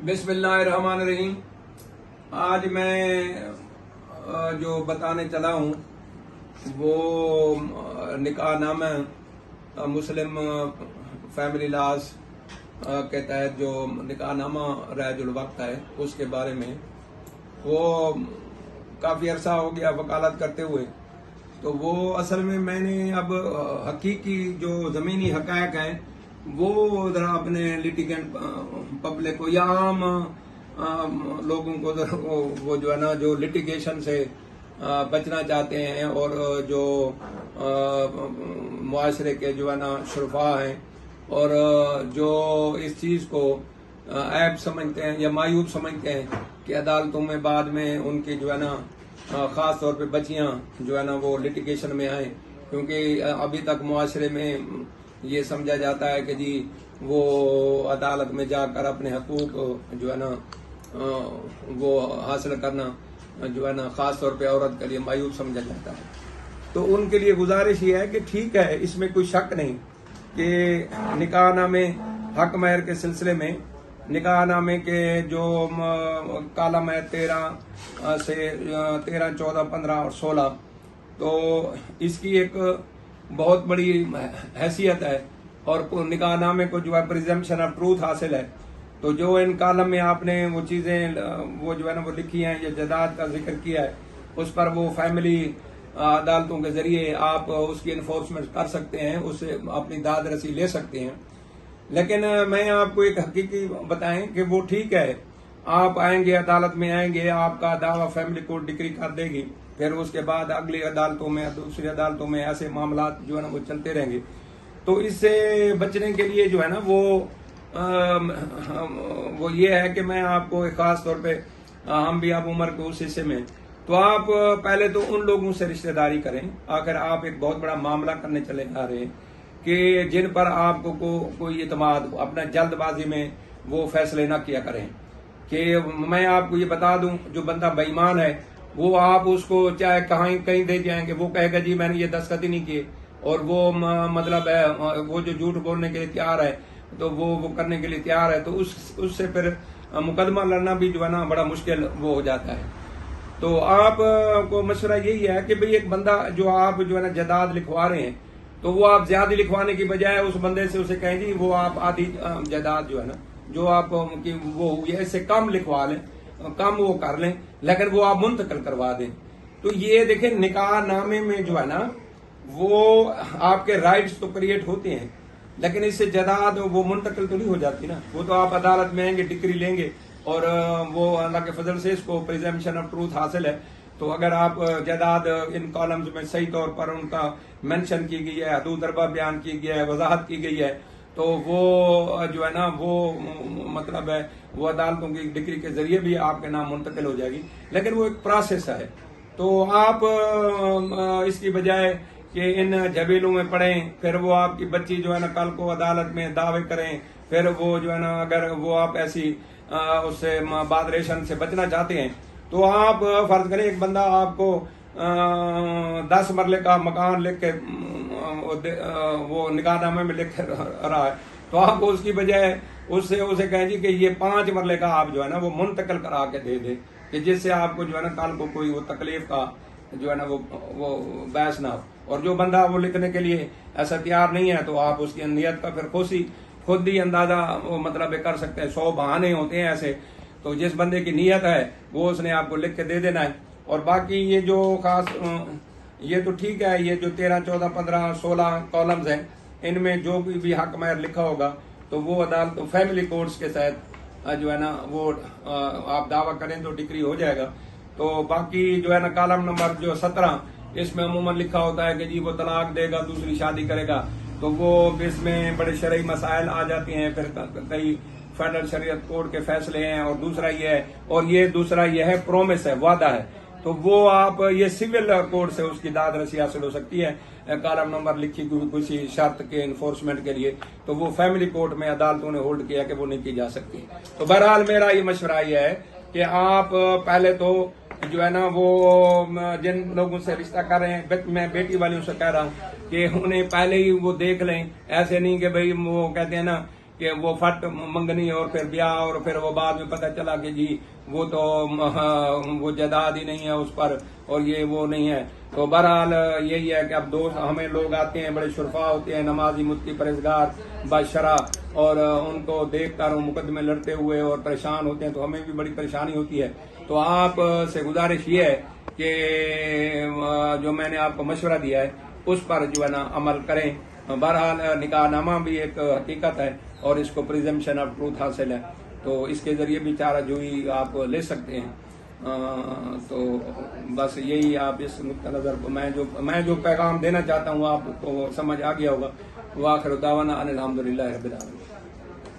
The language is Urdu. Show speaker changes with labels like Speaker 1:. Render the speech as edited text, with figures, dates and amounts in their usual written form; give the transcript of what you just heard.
Speaker 1: بسم اللہ الرحمن الرحیم۔ آج میں جو بتانے چلا ہوں وہ نکاح نامہ مسلم فیملی لاز کے تحت جو نکاح نامہ رائج الوقت ہے اس کے بارے میں۔ وہ کافی عرصہ ہو گیا وکالت کرتے ہوئے، تو وہ اصل میں نے اب حقیقی جو زمینی حقائق ہیں وہ ذرا اپنے لیٹیگنٹ پبلک کو یا عام لوگوں کو وہ جو ہے نا جو لیٹیگیشن سے بچنا چاہتے ہیں اور جو معاشرے کے جو ہے نا شرفا ہیں اور جو اس چیز کو عیب سمجھتے ہیں یا معیوب سمجھتے ہیں کہ عدالتوں میں بعد میں ان کی جو ہے نا خاص طور پہ بچیاں جو ہے نا وہ لیٹیگیشن میں آئیں، کیونکہ ابھی تک معاشرے میں یہ سمجھا جاتا ہے کہ جی وہ عدالت میں جا کر اپنے حقوق جو ہے نا وہ حاصل کرنا جو ہے نا خاص طور پہ عورت کے لیے معیوب سمجھا جاتا ہے۔ تو ان کے لیے گزارش یہ ہے کہ ٹھیک ہے، اس میں کوئی شک نہیں کہ نکاح نامے حق مہر کے سلسلے میں نکاح نامے کے جو کالم ہے 13 سے 13، 14، 15 اور 16، تو اس کی ایک بہت بڑی حیثیت ہے اور نکاح نامے کو جو ہے پریزمپشن آف ٹروتھ حاصل ہے۔ تو جو ان کالم میں آپ نے وہ چیزیں وہ جو ہے نا وہ لکھی ہیں یا جائیداد کا ذکر کیا ہے، اس پر وہ فیملی عدالتوں کے ذریعے آپ اس کی انفورسمنٹ کر سکتے ہیں، اسے اپنی داد رسی لے سکتے ہیں۔ لیکن میں آپ کو ایک حقیقی بتائیں کہ وہ ٹھیک ہے، آپ آئیں گے عدالت میں آئیں گے، آپ کا دعویٰ فیملی کورٹ ڈگری کر دے گی، پھر اس کے بعد اگلی عدالتوں میں دوسری عدالتوں میں ایسے معاملات جو ہے نا وہ چلتے رہیں گے۔ تو اس سے بچنے کے لیے جو ہے نا وہ یہ ہے کہ میں آپ کو خاص طور پہ ہم بھی اب عمر کے اس حصے میں، تو آپ پہلے تو ان لوگوں سے رشتہ داری کریں، آخر آپ ایک بہت بڑا معاملہ کرنے چلے آ رہے ہیں کہ جن پر آپ کو کوئی اعتماد اپنا جلد بازی میں وہ فیصلے نہ کیا کریں۔ کہ میں آپ کو یہ بتا دوں، جو بندہ بے ایمان ہے وہ آپ اس کو چاہے کہیں دے جائیں گے، وہ کہے گا جی میں نے یہ دستخط ہی نہیں کیے، اور وہ مطلب ہے وہ جو جھوٹ بولنے کے لیے تیار ہے تو وہ کرنے کے لیے تیار ہے، تو اس سے پھر مقدمہ لڑنا بھی جو ہے نا بڑا مشکل وہ ہو جاتا ہے۔ تو آپ کو مشورہ یہی ہے کہ بھئی ایک بندہ جو آپ جو ہے نا جائیداد لکھوا رہے ہیں، تو وہ آپ زیادہ لکھوانے کی بجائے اس بندے سے اسے کہیں جی وہ آپ آدھی جائیداد جو ہے نا جو آپ کی وہ ہوئی ہے اس سے کم لکھوا لیں، کم وہ کر لیں، لیکن وہ آپ منتقل کروا دیں۔ تو یہ دیکھیں نکاح نامے میں جو ہے نا وہ آپ کے رائٹس تو کریٹ ہوتے ہیں، لیکن اس سے جائیداد وہ منتقل تو نہیں ہو جاتی نا۔ وہ تو آپ عدالت میں آئیں گے، ڈگری لیں گے، اور وہ اللہ کے فضل سے اس کو پریزمپشن آف ٹروتھ حاصل ہے۔ تو اگر آپ جائیداد ان کالمز میں صحیح طور پر ان کا مینشن کی گئی ہے، حدود ضربہ بیان کی گیا ہے، وضاحت کی گئی ہے، تو وہ جو ہے نا وہ مطلب ہے وہ عدالتوں کی ڈگری کے ذریعے بھی آپ کے نام منتقل ہو جائے گی، لیکن وہ ایک پروسیس ہے۔ تو آپ اس کی بجائے کہ ان جھبیلوں میں پڑیں، پھر وہ آپ کی بچی جو ہے نا کل کو عدالت میں دعوے کریں، پھر وہ جو ہے نا اگر وہ آپ ایسی اس سے بادریشن سے بچنا چاہتے ہیں، تو آپ فرض کریں ایک بندہ آپ کو 10 مرلے کا مکان لکھ کے وہ نکاح نامے میں لکھ رہا ہے، تو آپ اس کی بجائے اسے کہیں جی کہ یہ 5 مرلے کا آپ جو ہے نا وہ منتقل کرا کے دے دیں، کہ جس سے آپ کو جو ہے نا کل کو کوئی وہ تکلیف کا جو ہے نا وہ بحث نہ ہو۔ اور جو بندہ وہ لکھنے کے لیے ایسا تیار نہیں ہے تو آپ اس کی نیت کا پھر خود ہی اندازہ وہ مطلب کر سکتے ہیں۔ 100 بہانے ہوتے ہیں ایسے، تو جس بندے کی نیت ہے وہ اس نے آپ کو لکھ کے دے دینا ہے۔ اور باقی یہ جو خاص یہ تو ٹھیک ہے، یہ جو 13، 14، 15، 16 کالمز ہیں، ان میں جو بھی حق مہر لکھا ہوگا تو وہ عدالت فیملی کورٹس کے تحت جو ہے نا وہ آپ دعویٰ کریں تو ڈگری ہو جائے گا۔ تو باقی جو ہے نا کالم نمبر جو 17، اس میں عموماً لکھا ہوتا ہے کہ جی وہ طلاق دے گا، دوسری شادی کرے گا، تو وہ اس میں بڑے شرعی مسائل آ جاتے ہیں، پھر کئی فیڈرل شریعت کورٹ کے فیصلے ہیں، اور دوسرا یہ ہے پرومس ہے، وعدہ ہے، تو وہ آپ یہ سول کورٹ سے اس کی داد رسی حاصل ہو سکتی ہے کالم نمبر لکھی کسی شرط کے انفورسمنٹ کے لیے، تو وہ فیملی کورٹ میں عدالتوں نے ہولڈ کیا کہ وہ نہیں کی جا سکتی۔ تو بہرحال میرا یہ مشورہ یہ ہے کہ آپ پہلے تو جو ہے نا وہ جن لوگوں سے رشتہ کر رہے ہیں، میں بیٹی والیوں سے کہہ رہا ہوں کہ انہیں پہلے ہی وہ دیکھ لیں، ایسے نہیں کہ بھئی وہ کہتے ہیں نا کہ وہ فٹ منگنی اور پھر بیاہ اور پھر وہ بعد میں پتہ چلا کہ جی وہ تو وہ جائیداد ہی نہیں ہے اس پر اور یہ وہ نہیں ہے. تو بہرحال یہی ہے کہ اب دوست ہمیں لوگ آتے ہیں بڑے شرفا ہوتے ہیں, نمازی متقی پرہیزگار بادشاہ, اور ان کو دیکھ کر وہ مقدمے لڑتے ہوئے اور پریشان ہوتے ہیں تو ہمیں بھی بڑی پریشانی ہوتی ہے. تو آپ سے گزارش یہ ہے کہ جو میں نے آپ کو مشورہ دیا ہے اس پر جو ہے نا عمل کریں. بہرحال نکاح نامہ بھی ایک حقیقت ہے اور اس کو پریزمپشن آف ٹروتھ حاصل ہے, تو اس کے ذریعے بھی چارہ جوئی آپ لے سکتے ہیں. تو بس یہی آپ اس نقطہ نظر کو میں جو پیغام دینا چاہتا ہوں آپ کو سمجھ آ گیا ہوگا. وآخر دعوانا ان الحمدللہ رب العالمین.